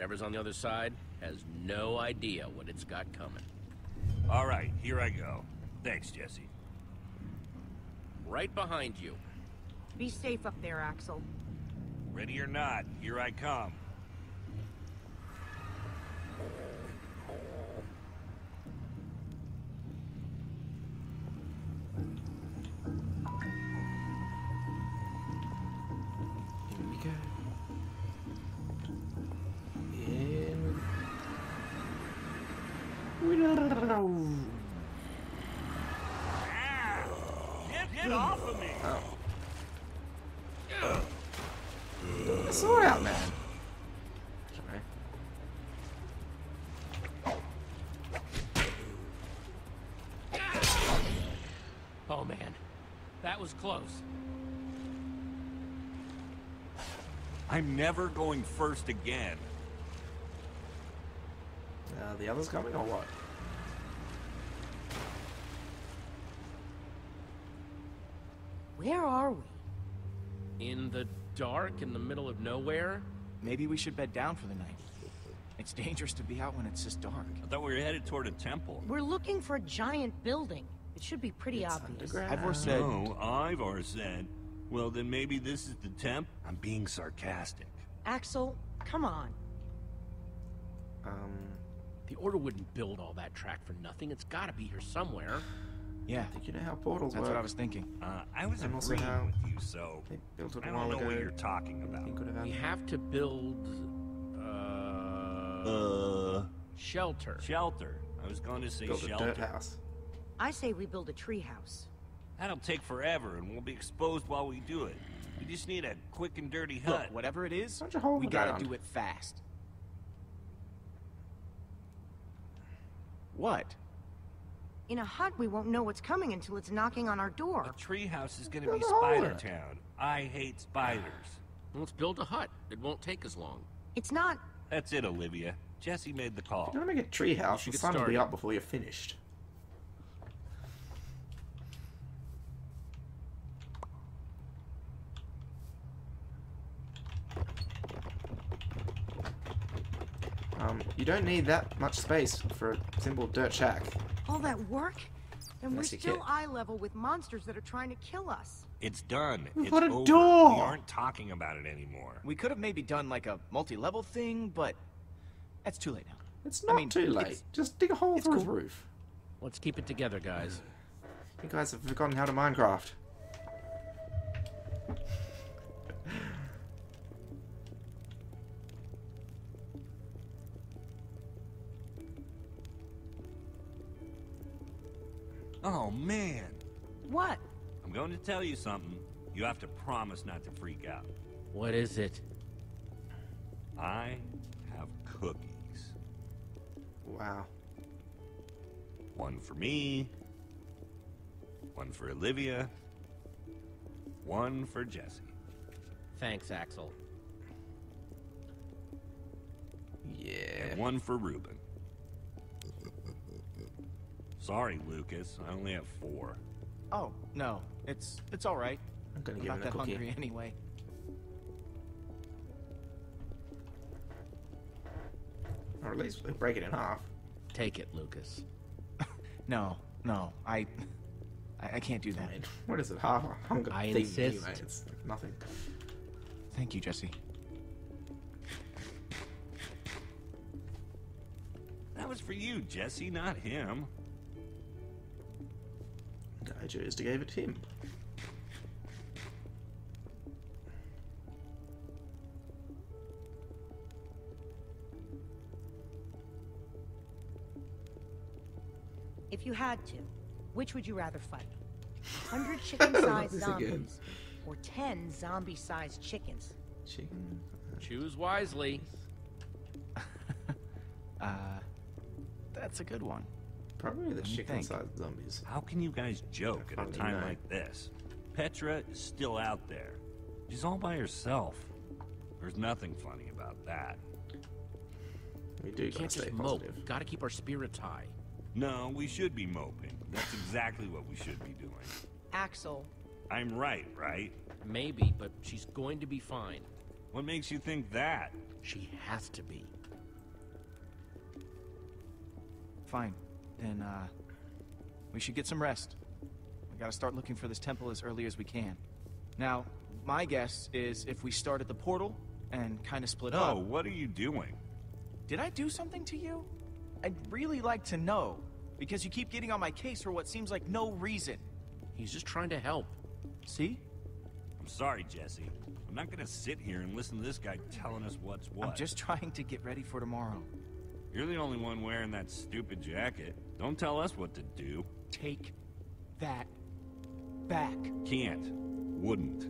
Whatever's on the other side has no idea what it's got coming. All right, here I go. Thanks, Jesse. Right behind you. Be safe up there, Axel. Ready or not, here I come. Here we go. In we go. Get off of me! Oh. Get the sword out, man. Sorry. Oh man, that was close. I'm never going first again. The others coming or what? Where are we? In the dark, in the middle of nowhere? Maybe we should bed down for the night. It's dangerous to be out when it's this dark. I thought we were headed toward a temple. We're looking for a giant building. It should be pretty obvious. Ivor said... No, Ivor said. Well, then maybe this is the temp? I'm being sarcastic. Axel, come on. The Order wouldn't build all that track for nothing. It's gotta be here somewhere. Yeah, I think you know how portals that's work. what I was thinking. I was And also agreeing how with you, so they built it I a don't while know ago. what you're talking about. He could have We had have to build... shelter. Shelter. I was going to say built a shelter. dirt house. I say we build a treehouse. That'll take forever, and we'll be exposed while we do it. We just need a quick and dirty Look, hut. whatever it is, Bunch of hole in we the gotta ground. do it fast. What? In a hut, we won't know what's coming until it's knocking on our A door. treehouse is gonna Build be a hole in Spider it. Town. I hate spiders. Let's build a hut. It won't take as long. It's not... That's it, Olivia. Jesse made the call. If you want to make a tree house, should the get sun will be started. up before you're finished. You don't need that much space for a simple dirt shack. all that work? And we're Unless you still can't. eye level with monsters that are trying to kill us. It's done. We've It's got a over. door. We aren't talking about it anymore. We could have maybe done like a multi-level thing, but that's too late now. It's not mean, too late. it's- Just dig a hole it's through his cool. roof. Let's keep it together, guys. You guys have forgotten how to Minecraft. Oh, man. What? I'm going to tell you something. You have to promise not to freak out. What is it? I have cookies. Wow. One for me. One for Olivia. One for Jesse. Thanks, Axel. Yeah. And one for Reuben. Sorry, Lucas. I only have 4. Oh, no. It's all right. I'm gonna I'm give not him a that cookie. hungry anyway. Or at least break it in half. Take it, Lucas. No, I can't do that. I mean, what is it? Half a hunger I thing insist. anyway. It's like nothing. Thank you, Jesse. That was for you, Jesse, not him. I chose to give it to him. If you had to, which would you rather fight? 100 chicken-sized This again. zombies or 10 zombie-sized chickens? Chicken. Choose wisely. That's a good one. Probably the Let me think. chicken-sized zombies. How can you guys joke at a Funny time night. like this? Petra is still out there. She's all by herself. There's nothing funny about that. We do gotta Can't stay just mope. positive. Gotta keep our spirits high. No, we should be moping. That's exactly what we should be doing. Axel, I'm right? Maybe, but she's going to be fine. What makes you think that? She has to be. Fine. Then, we should get some rest. We gotta start looking for this temple as early as we can. Now, my guess is if we start at the portal and kind of split up... No, what are you doing? Did I do something to you? I'd really like to know, because you keep getting on my case for what seems like no reason. He's just trying to help. See? I'm sorry, Jesse. I'm not gonna sit here and listen to this guy telling us what's what. I'm just trying to get ready for tomorrow. You're the only one wearing that stupid jacket. Don't tell us what to do. Take that back. Can't. Wouldn't.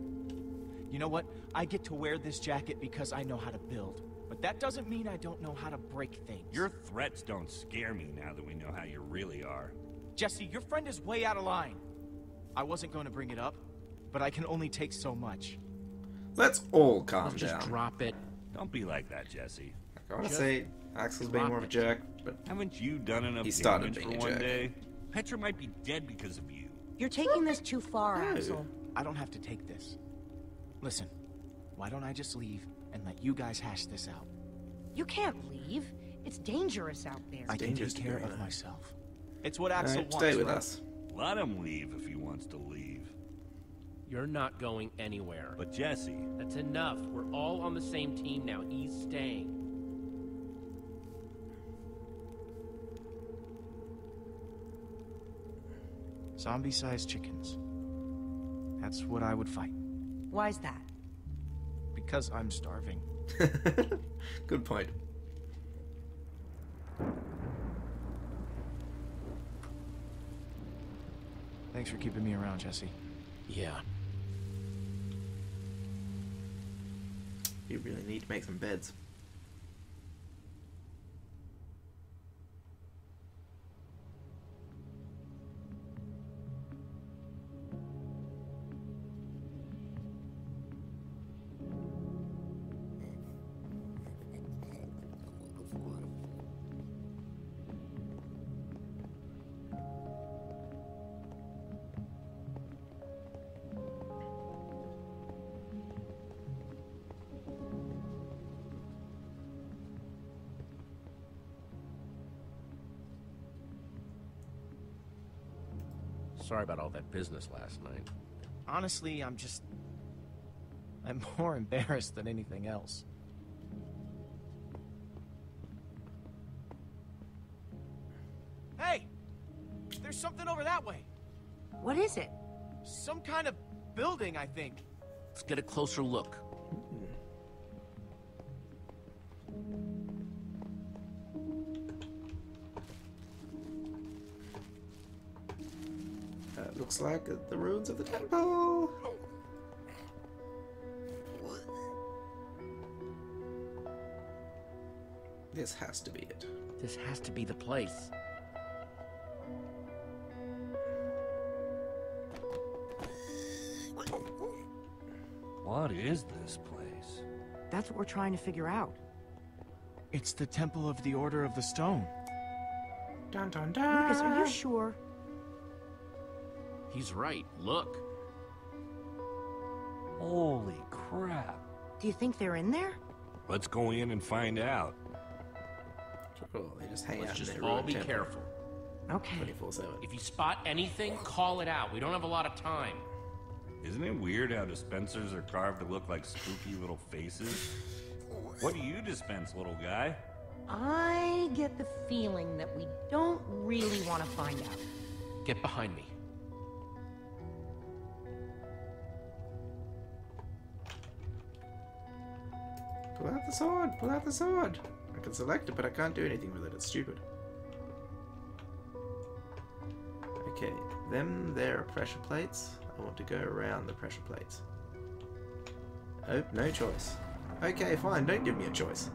You know what? I get to wear this jacket because I know how to build. But that doesn't mean I don't know how to break things. Your threats don't scare me now that we know how you really are. Jesse, your friend is way out of line. I wasn't going to bring it up, but I can only take so much. Let's all calm Just down. drop it. Don't be like that, Jesse. I want to Just say Axel's being more of a jerk, but Haven't you done enough He started damage being for a one jerk. day? Petra might be dead because of you. You're taking this too far, No. Axel. I don't have to take this. Listen, why don't I just leave and let you guys hash this out? You can't leave. It's dangerous out there. I can dangerous take to care be of alone. myself. It's what Axel Alright, wants, stay with right? us. Let him leave if he wants to leave. You're not going anywhere. But Jesse, That's enough. We're all on the same team now. He's staying. Zombie-sized chickens. That's what I would fight. Why's that? Because I'm starving. Good point. Thanks for keeping me around, Jesse. Yeah. You really need to make some beds. Sorry about all that business last night. Honestly, I'm more embarrassed than anything else. Hey! There's something over that way. What is it? Some kind of building, I think. Let's get a closer look. Looks like the ruins of the temple. This has to be it. This has to be the place. what is this place? That's what we're trying to figure out. It's the Temple of the Order of the Stone. Dun dun dun. Lucas, are you sure? He's right. Look. Holy crap. Do you think they're in there? Let's go in and find out. Oh, they just hang Let's out just in their all ruined be temple careful. Okay. 24/7. If you spot anything, call it out. We don't have a lot of time. Isn't it weird how dispensers are carved to look like spooky little faces? What do you dispense, little guy? I get the feeling that we don't really want to find out. Get behind me. Pull out the sword! Pull out the sword! I can select it, but I can't do anything with it. It's stupid. Okay, there are pressure plates. I want to go around the pressure plates. Oh, no choice. Okay, fine. Don't give me a choice.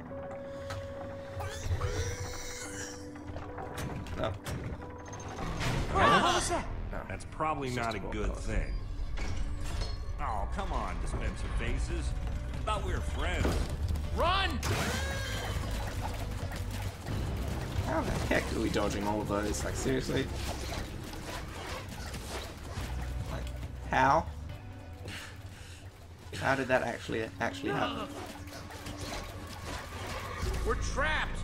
Oh. What was that? No. That's probably It's not just a a good walk-off. thing. Oh, come on, dispenser faces. Thought we were friends. Run! How the heck are we dodging all of those? Like, seriously? Like, how? How did that actually happen? We're trapped.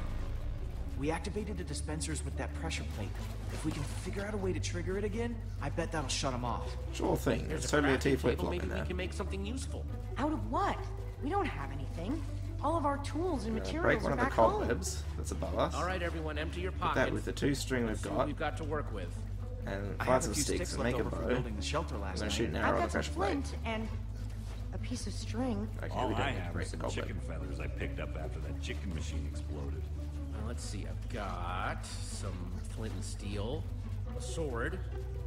We activated the dispensers with that pressure plate. If we can figure out a way to trigger it again, I bet that'll shut them off. Sure thing. There's There's totally a crafting T-flip table. flop Maybe in we there. can make something useful. Out of what? We don't have anything. All of our tools and Break materials one are of the back home. cobwebs that's above us. All right, everyone, empty your Put pockets. that with the 2 string we've See what got, we've got to work with. and I find have a some few sticks and left make a over for bow. building the shelter I'm last gonna night. shoot an I've arrow on the got some pressure plate. flint and a piece of string. Okay, All we don't I need to have break is the some cobweb. chicken feathers I picked up after that chicken machine exploded. Let's see, I've got some flint and steel, a sword,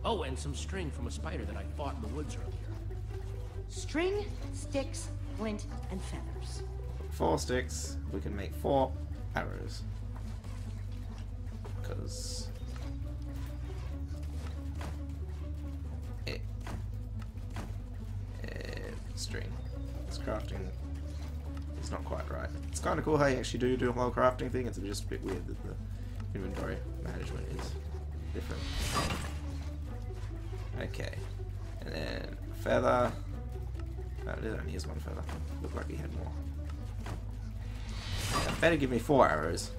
oh, and some string from a spider that I fought in the woods earlier. String, sticks, flint, and feathers. 4 sticks, we can make 4 arrows. Because string. This crafting is not quite right. It's kind of cool how you actually do a whole crafting thing. It's just a bit weird that the inventory management is different. Okay, and then feather. Oh, it only is 1 feather. Looked like he had more. Yeah, better give me 4 arrows.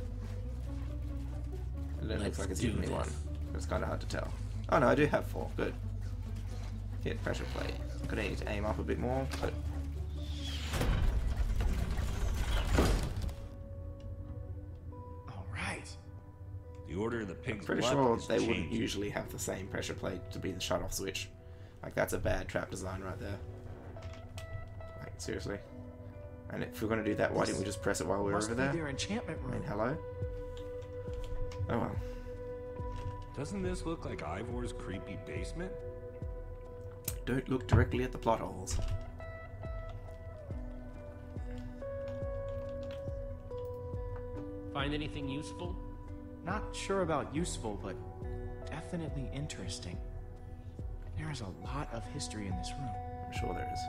It looks Let's like it's do giving me this. 1. It's kind of hard to tell. Oh no, I do have 4. Good. Hit pressure plate. I'm gonna need to aim up a bit more, but All right. The order of the pig's I'm pretty blood sure is they wouldn't changing. usually have the same pressure plate to be the shut-off switch. Like, that's a bad trap design right there. Like, seriously. And if we're gonna do that, why didn't we just press it while we were Must over be there? their enchantment I mean, room. hello? Oh well. Doesn't this look like Ivor's creepy basement? Don't look directly at the plot holes. Find anything useful? Not sure about useful, but definitely interesting. There is a lot of history in this room. I'm sure there is.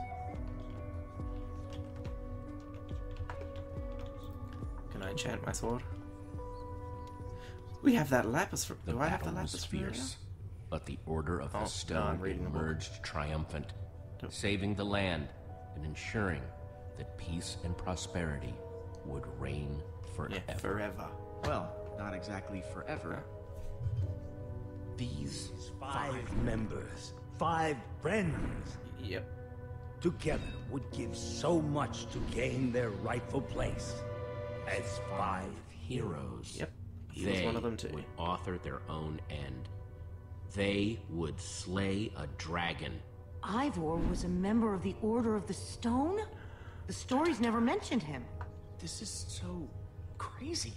Can I enchant my sword? We have that lapis for. The Do I have the battle was lapis for fierce, but the Order of Oh, the no, Stone I'm reading the book. emerged triumphant, Don't- saving the land and ensuring that peace and prosperity would reign forever. Yeah, forever. Well, not exactly forever. These 5 members, 5 friends, Yep. together would give so much to gain their rightful place as 5 heroes. Yep. He was They one of them too. would author their own end. They would slay a dragon. Ivor was a member of the Order of the Stone? The stories never mentioned him. This is so crazy.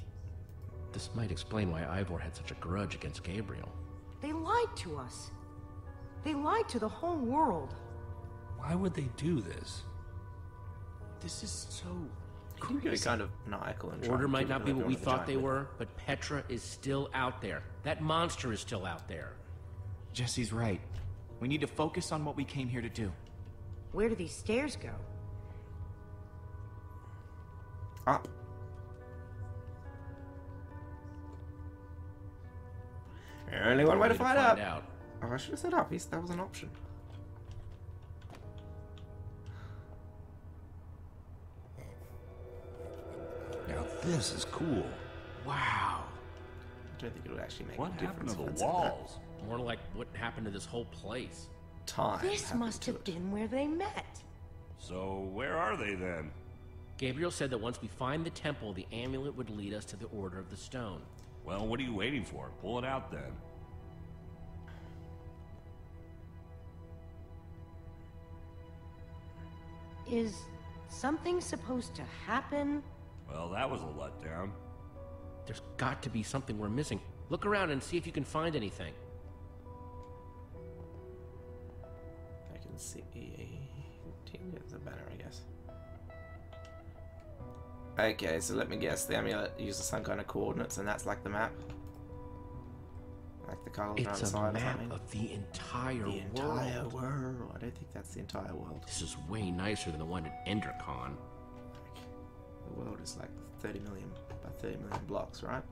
This might explain why Ivor had such a grudge against Gabriel. They lied to us. They lied to the whole world. Why would they do this? This is so Can you get kind of maniacal and try Order and might keep not it be like what we on the thought giant they whip? were, but Petra is still out there. That monster is still out there. Jesse's right. We need to focus on what we came here to do. Where do these stairs go? Up. Only one way to find out. Oh, I should have said up. That was an option. Now this is cool. Wow. I don't think it would actually make What a happened difference. to if the it's in that walls? More like what happened to this whole place. Time. This happened must to have it. been where they met. So where are they then? Gabriel said that once we find the temple, the amulet would lead us to the Order of the Stone. Well, what are you waiting for? Pull it out then. Is something supposed to happen? Well, that was a letdown. There's got to be something we're missing. Look around and see if you can find anything. I can see. It's a banner, I guess. Okay, so let me guess. The amulet uses some kind of coordinates, and that's like the map. Like the colors around It's the a side or map something. of the entire The entire world. world. I don't think that's the entire world. This is way nicer than the one at EnderCon. The world is like 30 million by 30 million blocks, right?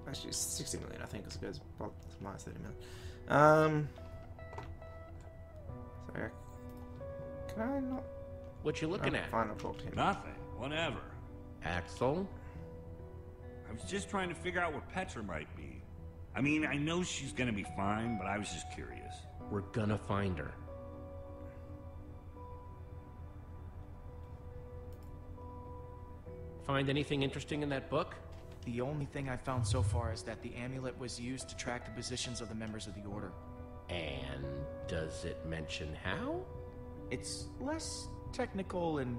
Actually, it's 60 million, I think, because it goes minus 30 million. So, can I not? What you looking at? Fine, I'll talk to him. Nothing. Whatever. Axel? I was just trying to figure out where Petra might be. I mean, I know she's gonna be fine, but I was just curious. We're gonna find her. Find anything interesting in that book? The only thing I've found so far is that the amulet was used to track the positions of the members of the Order. And does it mention how? It's less technical and,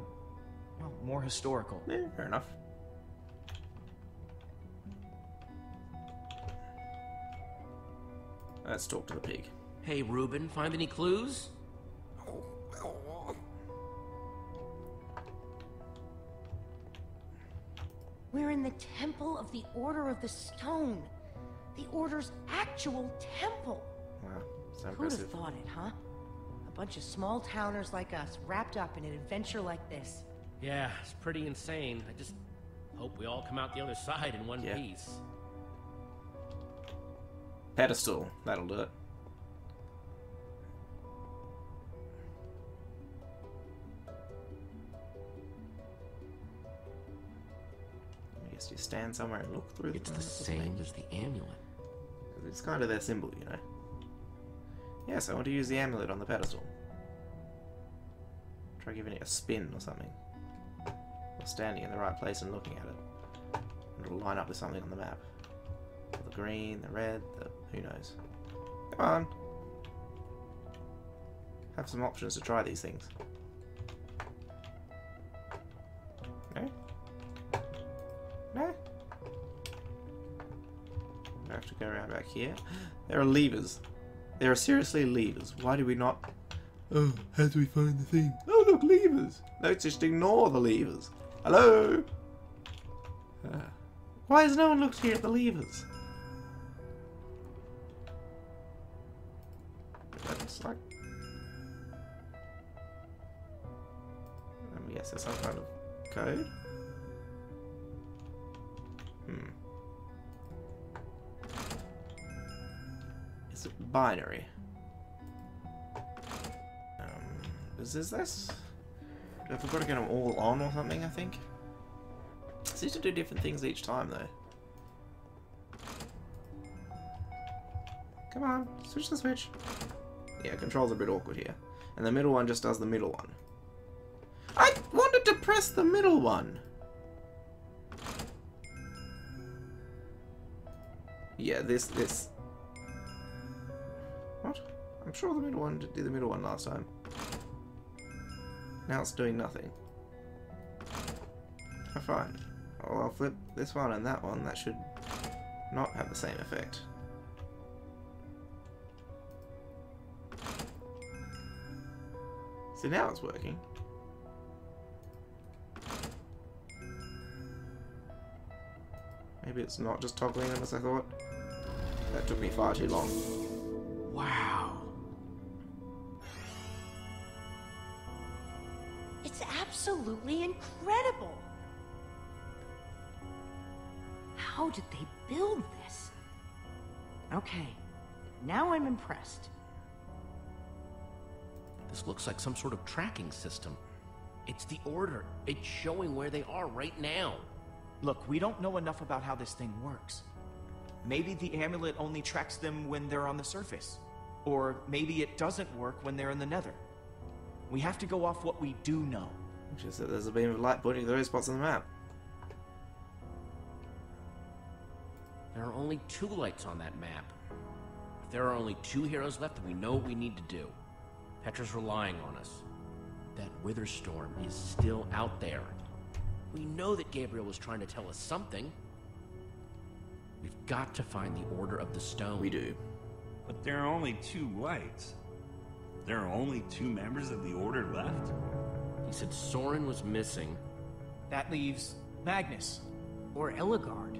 well, more historical. Yeah, fair enough. Let's talk to the pig. Hey, Reuben, find any clues? We're in the Temple of the Order of the Stone. The Order's actual temple. Wow, so Who'd impressive. have thought it, huh? A bunch of small towners like us wrapped up in an adventure like this. Yeah, it's pretty insane. I just hope we all come out the other side in one Yeah. piece. Pedestal, that'll do it. I guess you stand somewhere and look through It's them, the doesn't same it? as the amulet. It's kind of their symbol, you know. Yes, I want to use the amulet on the pedestal. Try giving it a spin or something. Or standing in the right place and looking at it. And it'll line up with something on the map. The green, the red, the who knows. Come on. Have some options to try these things. No? No? I have to go around back here. There are levers. There are seriously levers. Why do we not... Oh, how do we find the thing? Oh, look, levers! No, just ignore the levers. Hello? Why has no one looked here at the levers? That's like... yes, there's some kind of code. Is it binary? Is this? Have we got to get them all on or something, I think? It seems to do different things each time, though. Come on, switch the switch. Yeah, controls are a bit awkward here. And the middle one just does the middle one. I wanted to press the middle one! Yeah, this... What? I'm sure the middle one did the middle one last time. Now it's doing nothing. Oh, fine. Well, I'll flip this one and that one. That should not have the same effect. See, now it's working. Maybe it's not just toggling them as I thought. That took me far too long. Wow. It's absolutely incredible! How did they build this? Okay, now I'm impressed. This looks like some sort of tracking system. It's the Order. It's showing where they are right now. Look, we don't know enough about how this thing works. Maybe the amulet only tracks them when they're on the surface. Or maybe it doesn't work when they're in the Nether. We have to go off what we do know. Which is that there's a beam of light pointing to those spots on the map. There are only 2 lights on that map. If there are only 2 heroes left, then we know what we need to do. Petra's relying on us. That wither storm is still out there. We know that Gabriel was trying to tell us something. We've got to find the Order of the Stone. We do. But there are only 2 lights. There are only 2 members of the Order left? He said Soren was missing. That leaves Magnus. Or Ellegard.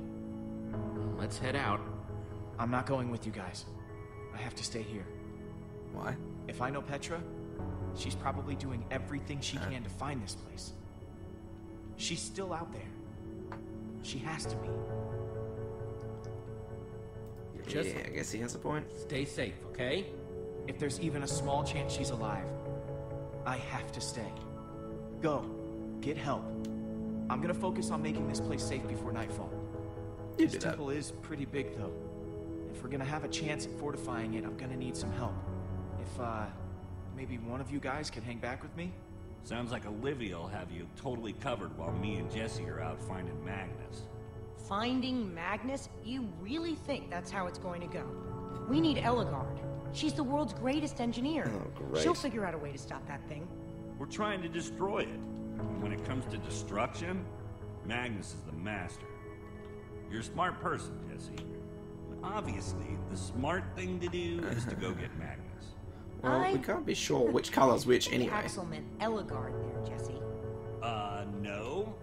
Let's head out. I'm not going with you guys. I have to stay here. Why? If I know Petra, she's probably doing everything she can to find this place. She's still out there. She has to be. Just- Yeah, I guess he has a point. Stay safe, okay? If there's even a small chance she's alive, I have to stay. Go. Get help. I'm gonna focus on making this place safe before nightfall. You This do that. temple is pretty big, though. If we're gonna have a chance at fortifying it, I'm gonna need some help. If, maybe one of you guys could hang back with me? Sounds like Olivia will have you totally covered while me and Jesse are out finding Magnus. Finding Magnus? You really think that's how it's going to go? We need Ellegaard. She's the world's greatest engineer. Oh, great. She'll figure out a way to stop that thing. We're trying to destroy it. And when it comes to destruction, Magnus is the master. You're a smart person, Jesse. Obviously, the smart thing to do is to go get Magnus. Well, we can't be sure which color's which anyway. Axel meant Ellegaard there, Jesse. No.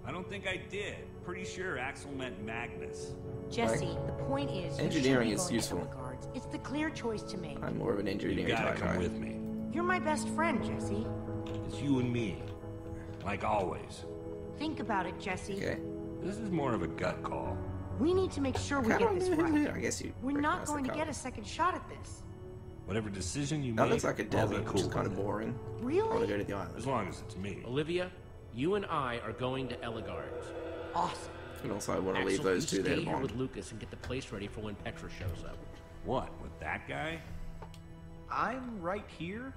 I don't think I did. Pretty sure Axel meant Magnus. Jesse, the point is, you Engineering shouldn't be is going to useful. Ellegaard's. It's the clear choice to make. I'm more of an You engineering gotta type come guy. with me. You're my best friend, Jesse. It's you and me. Like always. Think about it, Jesse. Okay. This is more of a gut call. We need to make sure we get this right. I guess you. We're not recognize the going to color. get a second shot at this. Whatever decision you That make, looks like a I'll be desert, cool which is kind of with it. boring. I want to Really? go to the island. As long as it's me. Olivia, you and I are going to Ellegaard's. Awesome. And also, I want to Axel, leave those you two there stay to here with bond. Lucas and get the place ready for when Petra shows up. What, with that guy? I'm right here?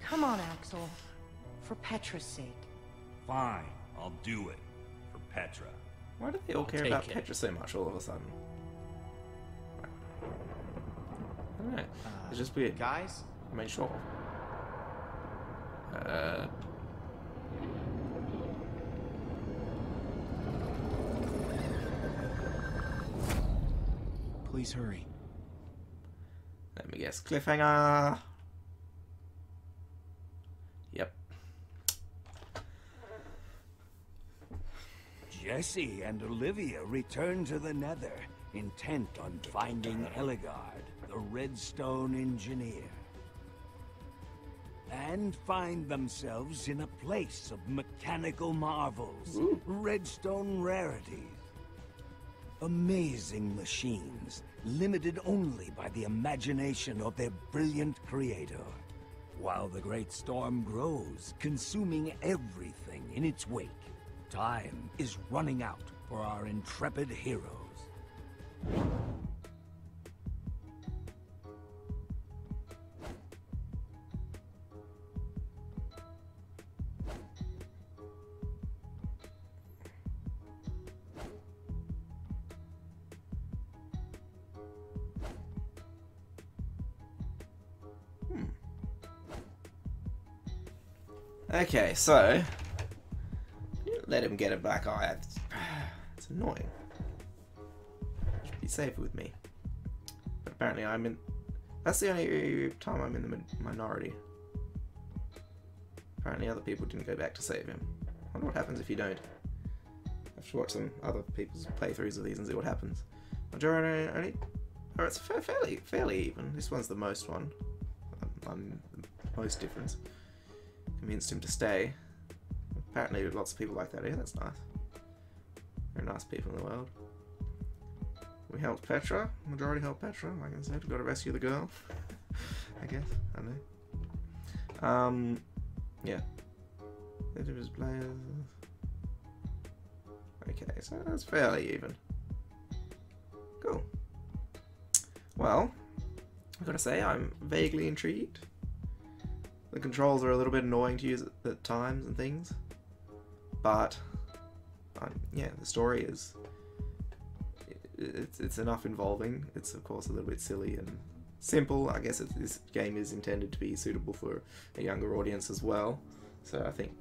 Come on, Axel. For Petra's sake. Fine, I'll do it. For Petra. Why do they all care take about it. Petra so much all of a sudden? I don't know. It's just weird. Guys? I mean, sure. Please hurry. Let me guess. Cliffhanger. Yep. Jesse and Olivia return to the Nether, intent on finding Ellegaard, the Redstone Engineer. And find themselves in a place of mechanical marvels, redstone rarities. Amazing machines, limited only by the imagination of their brilliant creator. While the great storm grows, consuming everything in its wake, time is running out for our intrepid heroes. Okay, so let him get a black eye. It's annoying. Should be safe with me. But apparently, I'm in. That's the only time I'm in the minority. Apparently, other people didn't go back to save him. I wonder what happens if you don't. I have to watch some other people's playthroughs of these and see what happens. Majority only. Oh, it's fairly even. This one's the most one. I'm the most difference. Convinced him to stay. Apparently lots of people like that here, that's nice. Very nice people in the world. We helped Petra, majority helped Petra, like I said, we've got to rescue the girl. I guess, I don't know. Yeah. Players. Okay, so that's fairly even. Cool. Well, I've got to say, I'm vaguely intrigued. The controls are a little bit annoying to use at times and things, but yeah, the story is it's enough involving. It's of course a little bit silly and simple. I guess this game is intended to be suitable for a younger audience as well, so I think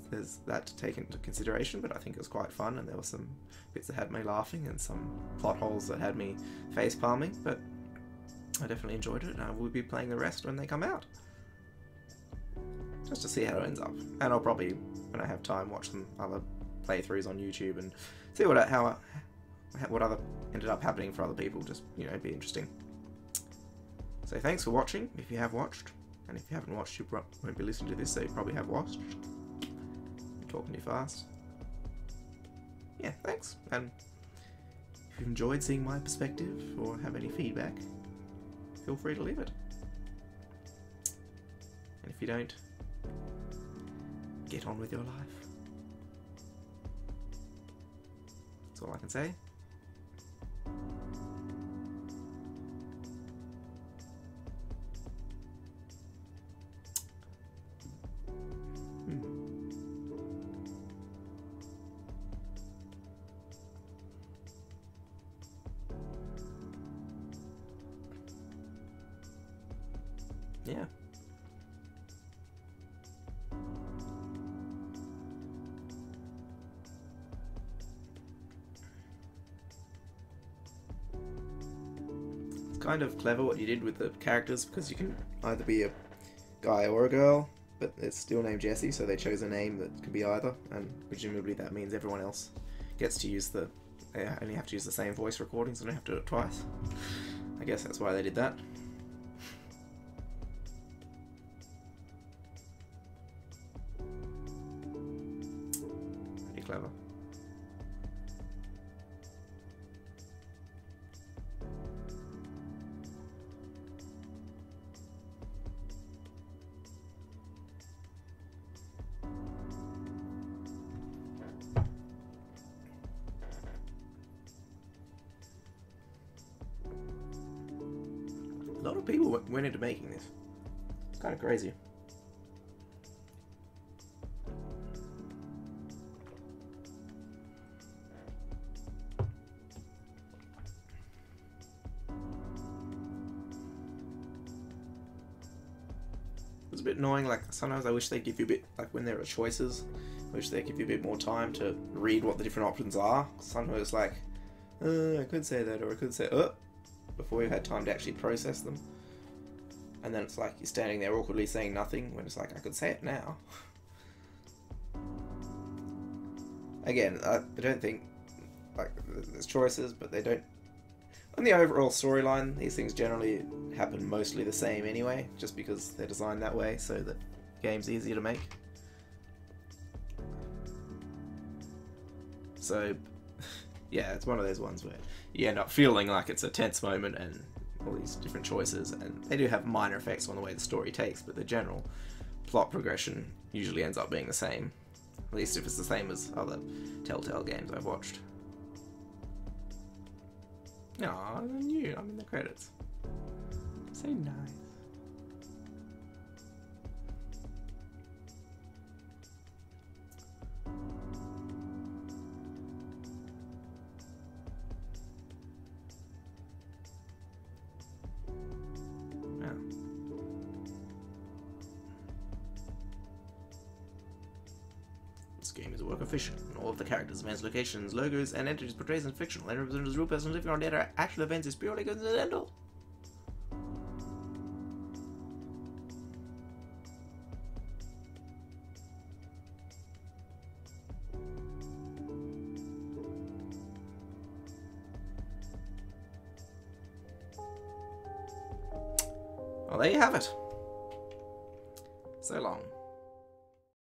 there's that to take into consideration. But I think it was quite fun, and there were some bits that had me laughing and some plot holes that had me face palming. But I definitely enjoyed it, and I will be playing the rest when they come out. Just to see how it ends up. And I'll probably, when I have time, watch some other playthroughs on YouTube and see what other ended up happening for other people. Just, you know, be interesting. So thanks for watching, if you have watched. And if you haven't watched, you won't be listening to this, so you probably have watched. I'm talking too fast. Yeah, thanks. And if you've enjoyed seeing my perspective or have any feedback, feel free to leave it. And if you don't, get on with your life. That's all I can say. Yeah. It's kind of clever what you did with the characters, because you can either be a guy or a girl, but it's still named Jesse, so they chose a name that can be either, and presumably that means everyone else gets to use the... They only have to use the same voice recording, so they don't have to do it twice. I guess that's why they did that. Pretty clever. A lot of people went into making this. It's kind of crazy. It's a bit annoying, like sometimes I wish they'd give you a bit, like when there are choices, I wish they'd give you a bit more time to read what the different options are. Sometimes it's like, I could say that, or I could say, before you had time to actually process them. And then it's like you're standing there awkwardly saying nothing, when it's like, I could say it now. Again, I don't think, like, there's choices, but they don't... On the overall storyline, these things generally happen mostly the same anyway, just because they're designed that way, so that the game's easier to make. So, yeah, it's one of those ones where you end up feeling like it's a tense moment and all these different choices, and they do have minor effects on the way the story takes, but the general plot progression usually ends up being the same. At least if it's the same as other Telltale games I've watched. Aw, I knew, I'm in the credits. So nice. This game is a work of fiction, and all of the characters, events, locations, logos, and entities portrayed as fictional and represented as real persons living on Nether. Actual events is purely coincidental. Well, there you have it. So long.